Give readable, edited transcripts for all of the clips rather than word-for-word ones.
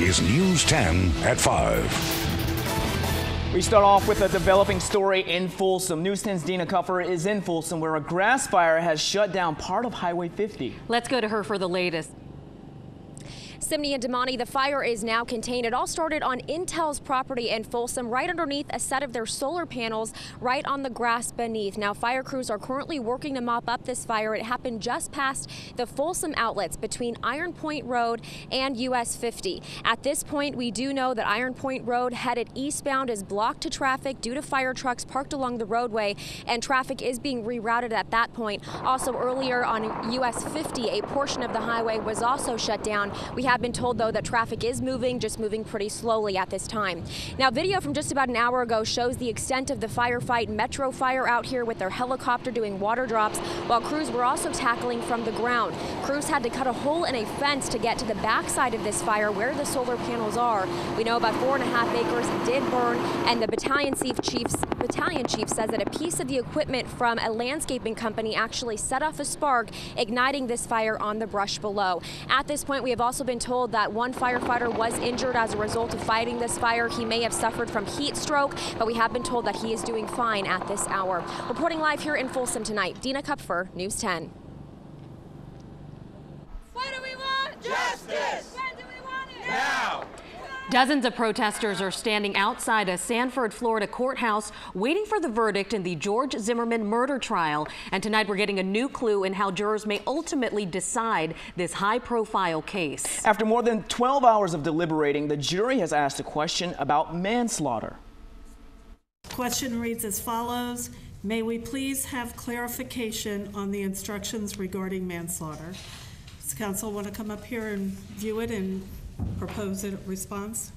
is News 10 at 5. We start off with a developing story in Folsom. News 10's Dina Kupfer is in Folsom, where a grass fire has shut down part of Highway 50. Let's go to her for the latest. Simney and Damani, the fire is now contained. It all started on Intel's property in Folsom, right underneath a set of their solar panels, right on the grass beneath. Now, fire crews are currently working to mop up this fire. It happened just past the Folsom outlets between Iron Point Road and US 50. At this point, we do know that Iron Point Road headed eastbound is blocked to traffic due to fire trucks parked along the roadway, and traffic is being rerouted at that point. Also, earlier on US 50, a portion of the highway was also shut down. We have been told, though, that traffic is moving, just moving pretty slowly at this time. Now, video from just about an hour ago shows the extent of the firefight. Metro Fire out here with their helicopter doing water drops, while crews were also tackling from the ground. Crews had to cut a hole in a fence to get to the backside of this fire where the solar panels are. We know about 4.5 acres did burn, and the battalion chief says that a piece of the equipment from a landscaping company actually set off a spark, igniting this fire on the brush below. At this point, we have also been told that one firefighter was injured as a result of fighting this fire. He may have suffered from heat stroke, but we have been told that he is doing fine at this hour. Reporting live here in Folsom tonight, Dina Kupfer, News 10. What do we want? Justice! When do we want it? Now! Dozens of protesters are standing outside a Sanford, Florida courthouse waiting for the verdict in the George Zimmerman murder trial. And tonight we're getting a new clue in how jurors may ultimately decide this high-profile case. After more than 12 hours of deliberating, the jury has asked a question about manslaughter. The question reads as follows. May we please have clarification on the instructions regarding manslaughter? Does counsel want to come up here and view it and propose a response?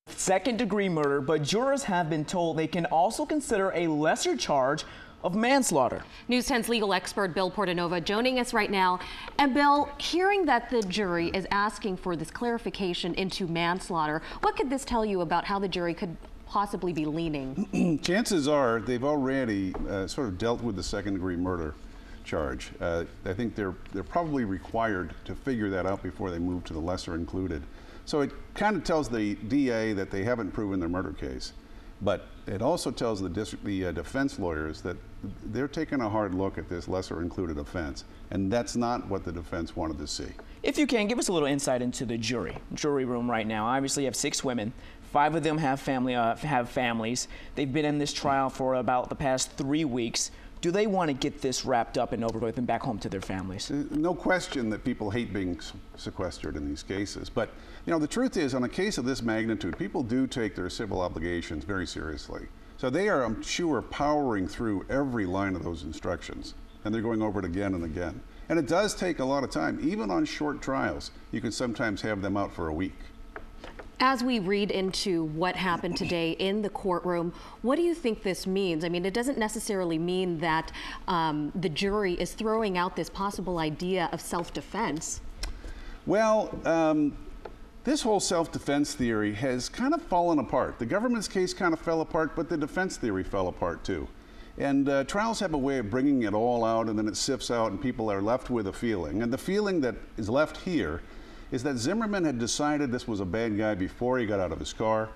Second-degree murder, but jurors have been told they can also consider a lesser charge of manslaughter. News 10's legal expert Bill Portanova joining us right now. And Bill, hearing that the jury is asking for this clarification into manslaughter, what could this tell you about how the jury could possibly be leaning? Chances are they've already sort of dealt with the second-degree murder charge. I think they're probably required to figure that out before they move to the lesser included. So it kind of tells the DA that they haven't proven their murder case, but it also tells the defense lawyers that they're taking a hard look at this lesser included offense, and that's not what the defense wanted to see. If you can, give us a little insight into the jury room right now. Obviously, you have 6 women. 5 of them have families. They've been in this trial for about the past 3 weeks. Do they want to get this wrapped up and over with and back home to their families? No question that people hate being sequestered in these cases. But, you know, the truth is, on a case of this magnitude, people do take their civil obligations very seriously. So they are, I'm sure, powering through every line of those instructions. And they're going over it again and again. And it does take a lot of time. Even on short trials, you can sometimes have them out for a week. As we read into what happened today in the courtroom, what do you think this means? I mean, it doesn't necessarily mean that the jury is throwing out this possible idea of self-defense. Well, this whole self-defense theory has kind of fallen apart. The government's case kind of fell apart, but the defense theory fell apart too. And trials have a way of bringing it all out, and then it sifts out and people are left with a feeling. And the feeling that is left here is that Zimmerman had decided this was a bad guy before he got out of his car.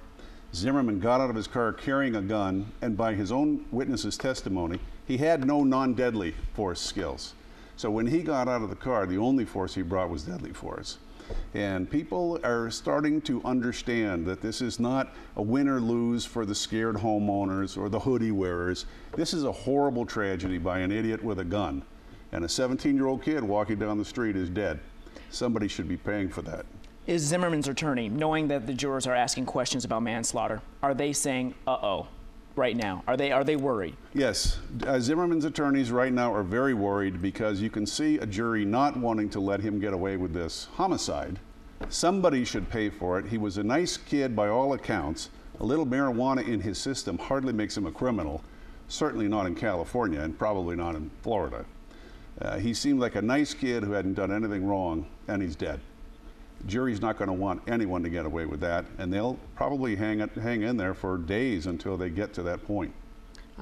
Zimmerman got out of his car carrying a gun, and by his own witness's testimony, he had no non-deadly force skills. So when he got out of the car, the only force he brought was deadly force. And people are starting to understand that this is not a win or lose for the scared homeowners or the hoodie wearers. This is a horrible tragedy by an idiot with a gun. And a 17-year-old kid walking down the street is dead. Somebody should be paying for that. Is Zimmerman's attorney, knowing that the jurors are asking questions about manslaughter, are they saying, uh-oh, right now? Are they worried? Yes. Zimmerman's attorneys right now are very worried because you can see a jury not wanting to let him get away with this homicide. Somebody should pay for it. He was a nice kid by all accounts. A little marijuana in his system hardly makes him a criminal, certainly not in California and probably not in Florida. He seemed like a nice kid who hadn't done anything wrong, and he's dead. The jury's not going to want anyone to get away with that, and they'll probably hang in there for days until they get to that point.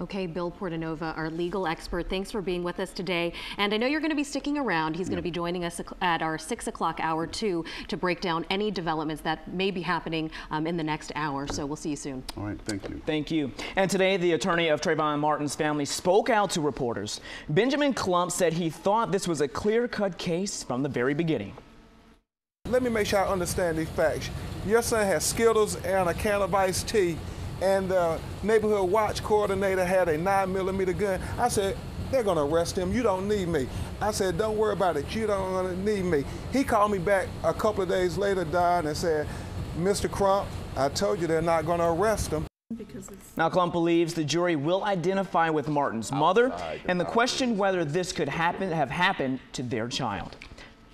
Okay, Bill Portanova, our legal expert, thanks for being with us today. And I know you're going to be sticking around. He's going to be joining us at our 6 o'clock hour, too, to break down any developments that may be happening in the next hour. So we'll see you soon. All right, thank you. Thank you. And today, the attorney of Trayvon Martin's family spoke out to reporters. Benjamin Klump said he thought this was a clear-cut case from the very beginning. Let me make sure I understand these facts. Your son has Skittles and a can of iced tea, and the neighborhood watch coordinator had a 9mm gun. I said, they're gonna arrest him, you don't need me. I said, don't worry about it, you don't need me. He called me back a couple of days later, Don, and said, Mr. Crump, I told you they're not gonna arrest him. Now, Klump believes the jury will identify with Martin's mother, and the question whether this could have happened to their child.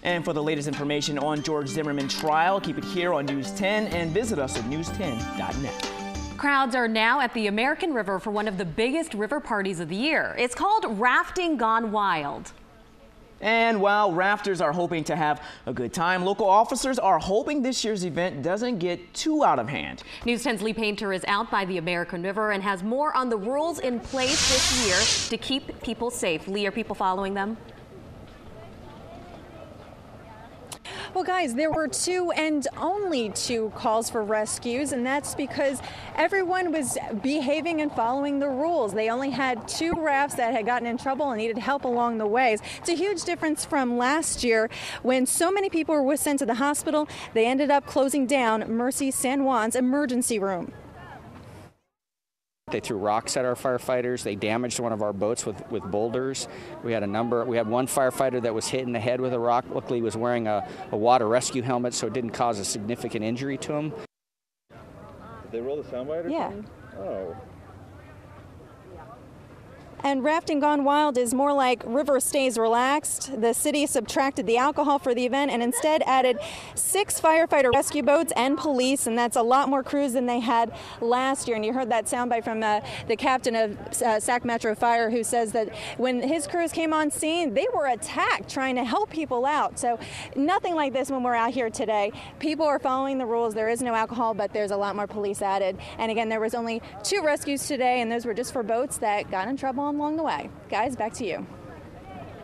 And for the latest information on George Zimmerman trial, keep it here on News 10 and visit us at news10.net. Crowds are now at the American River for one of the biggest river parties of the year. It's called Rafting Gone Wild. And while rafters are hoping to have a good time, local officers are hoping this year's event doesn't get too out of hand. News 10's Lee Painter is out by the American River and has more on the rules in place this year to keep people safe. Lee, are people following them? Well, guys, there were 2 and only 2 calls for rescues, and that's because everyone was behaving and following the rules. They only had 2 rafts that had gotten in trouble and needed help along the ways. It's a huge difference from last year when so many people were sent to the hospital. They ended up closing down Mercy San Juan's emergency room. They threw rocks at our firefighters. They damaged one of our boats with boulders. We had one firefighter that was hit in the head with a rock. Luckily, he was wearing a water rescue helmet, so it didn't cause a significant injury to him. Did they roll the soundbite or something? Oh. And Rafting Gone Wild is more like River Stays Relaxed. The city subtracted the alcohol for the event and instead added 6 firefighter rescue boats and police, and that's a lot more crews than they had last year. And you heard that soundbite from the captain of Sac Metro Fire, who says that when his crews came on scene, they were attacked trying to help people out. So nothing like this when we're out here today. People are following the rules. There is no alcohol, but there's a lot more police added. And again, there was only 2 rescues today, and those were just for boats that got in trouble along the way. Guys, back to you.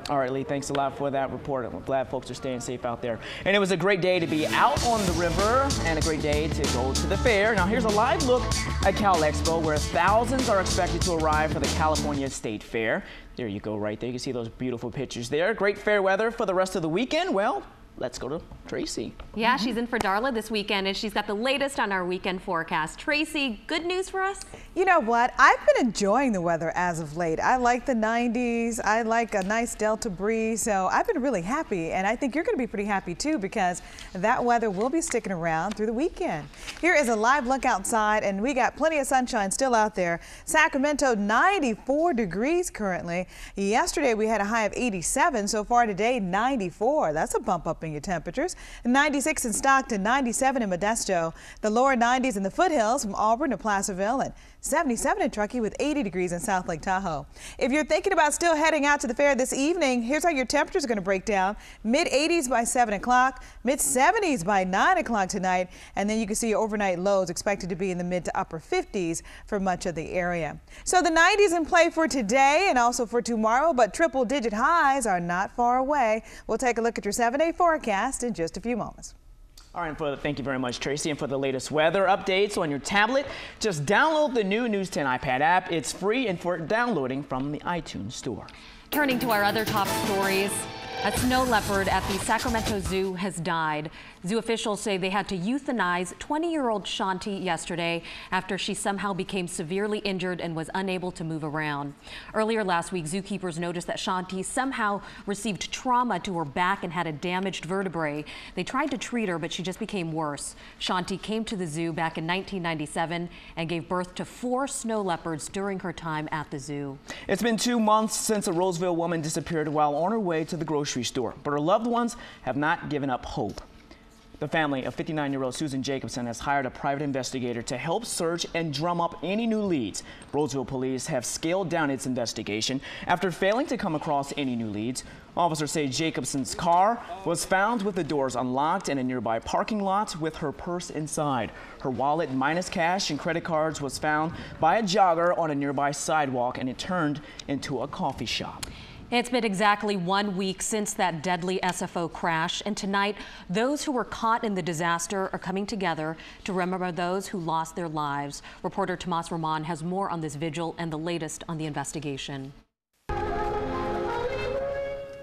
All right, Lee, thanks a lot for that report. I'm glad folks are staying safe out there. And it was a great day to be out on the river and a great day to go to the fair. Now, here's a live look at Cal Expo, where thousands are expected to arrive for the California State Fair. There you go, right there. You can see those beautiful pictures there. Great fair weather for the rest of the weekend. Well, let's go to Tracy. Yeah, she's in for Darla this weekend, and she's got the latest on our weekend forecast. Tracy, good news for us? You know what? I've been enjoying the weather as of late. I like the 90s. I like a nice Delta breeze. So I've been really happy, and I think you're going to be pretty happy too, because that weather will be sticking around through the weekend. Here is a live look outside, and we got plenty of sunshine still out there. Sacramento, 94 degrees currently. Yesterday we had a high of 87. So far today, 94. That's a bump up in your temperatures. 96 in Stockton, 97 in Modesto, the lower 90s in the foothills from Auburn to Placerville, and 77 in Truckee with 80 degrees in South Lake Tahoe. If you're thinking about still heading out to the fair this evening, here's how your temperatures are going to break down. Mid-80s by 7 o'clock, mid-70s by 9 o'clock tonight, and then you can see overnight lows expected to be in the mid to upper 50s for much of the area. So the 90s in play for today and also for tomorrow, but triple-digit highs are not far away. We'll take a look at your 7-day forecast in just a few moments. All right, thank you very much, Tracy. And for the latest weather updates on your tablet, just download the new News 10 iPad app. It's free and for downloading from the iTunes Store. Turning to our other top stories. A snow leopard at the Sacramento Zoo has died. Zoo officials say they had to euthanize 20-year-old Shanti yesterday after she somehow became severely injured and was unable to move around. Earlier last week, zookeepers noticed that Shanti somehow received trauma to her back and had a damaged vertebrae. They tried to treat her, but she just became worse. Shanti came to the zoo back in 1997 and gave birth to 4 snow leopards during her time at the zoo. It's been 2 months since a Roseville woman disappeared while on her way to the grocery store, but her loved ones have not given up hope. The family of 59-year-old Susan Jacobson has hired a private investigator to help search and drum up any new leads. Roseville police have scaled down its investigation after failing to come across any new leads. Officers say Jacobson's car was found with the doors unlocked in a nearby parking lot with her purse inside. Her wallet minus cash and credit cards was found by a jogger on a nearby sidewalk, and it turned into a coffee shop. It's been exactly 1 week since that deadly SFO crash, and tonight those who were caught in the disaster are coming together to remember those who lost their lives. Reporter Tomas Roman has more on this vigil and the latest on the investigation.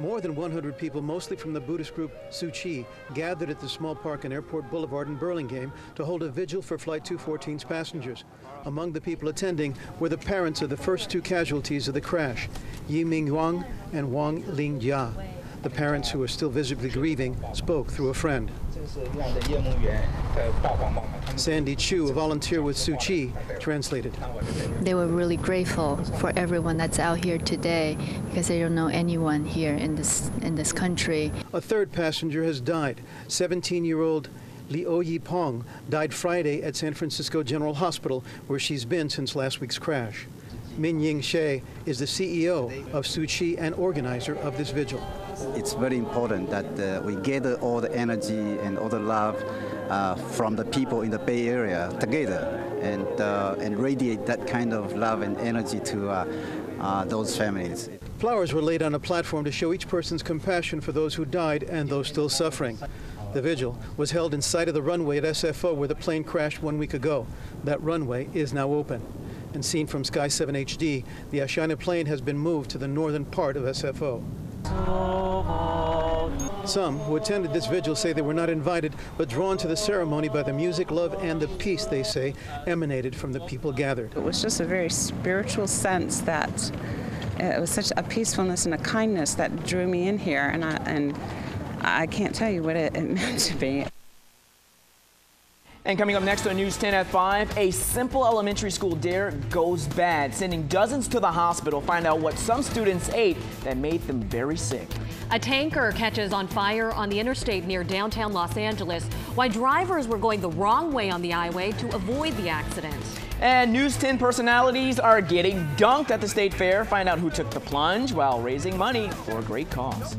More than 100 people, mostly from the Buddhist group Tzu Chi, gathered at the small park on Airport Boulevard in Burlingame to hold a vigil for Flight 214's passengers. Among the people attending were the parents of the first two casualties of the crash, Yi Ming Wang and Wang Lingjia. The parents, who are still visibly grieving, spoke through a friend. Sandy Chu, a volunteer with Tzu Chi, translated. They were really grateful for everyone that's out here today because they don't know anyone here in this country. A third passenger has died. 17-year-old Liu Yi Pong died Friday at San Francisco General Hospital, where she's been since last week's crash. Min Ying She is the CEO of Tzu Chi and organizer of this vigil. It's very important that we gather all the energy and all the love from the people in the Bay Area together and radiate that kind of love and energy to those families. Flowers were laid on a platform to show each person's compassion for those who died and those still suffering. The vigil was held in sight of the runway at SFO where the plane crashed 1 week ago. That runway is now open. And seen from Sky 7 HD, the Ashina plane has been moved to the northern part of SFO. Some who attended this vigil say they were not invited, but drawn to the ceremony by the music, love, and the peace, they say, emanated from the people gathered. It was just a very spiritual sense that it was such a peacefulness and a kindness that drew me in here, and I can't tell you what it meant to me. And coming up next on News 10 at 5, a simple elementary school dare goes bad, sending dozens to the hospital. Find out what some students ate that made them very sick. A tanker catches on fire on the interstate near downtown Los Angeles, while drivers were going the wrong way on the highway to avoid the accident. And News 10 personalities are getting dunked at the state fair. Find out who took the plunge while raising money for a great cause.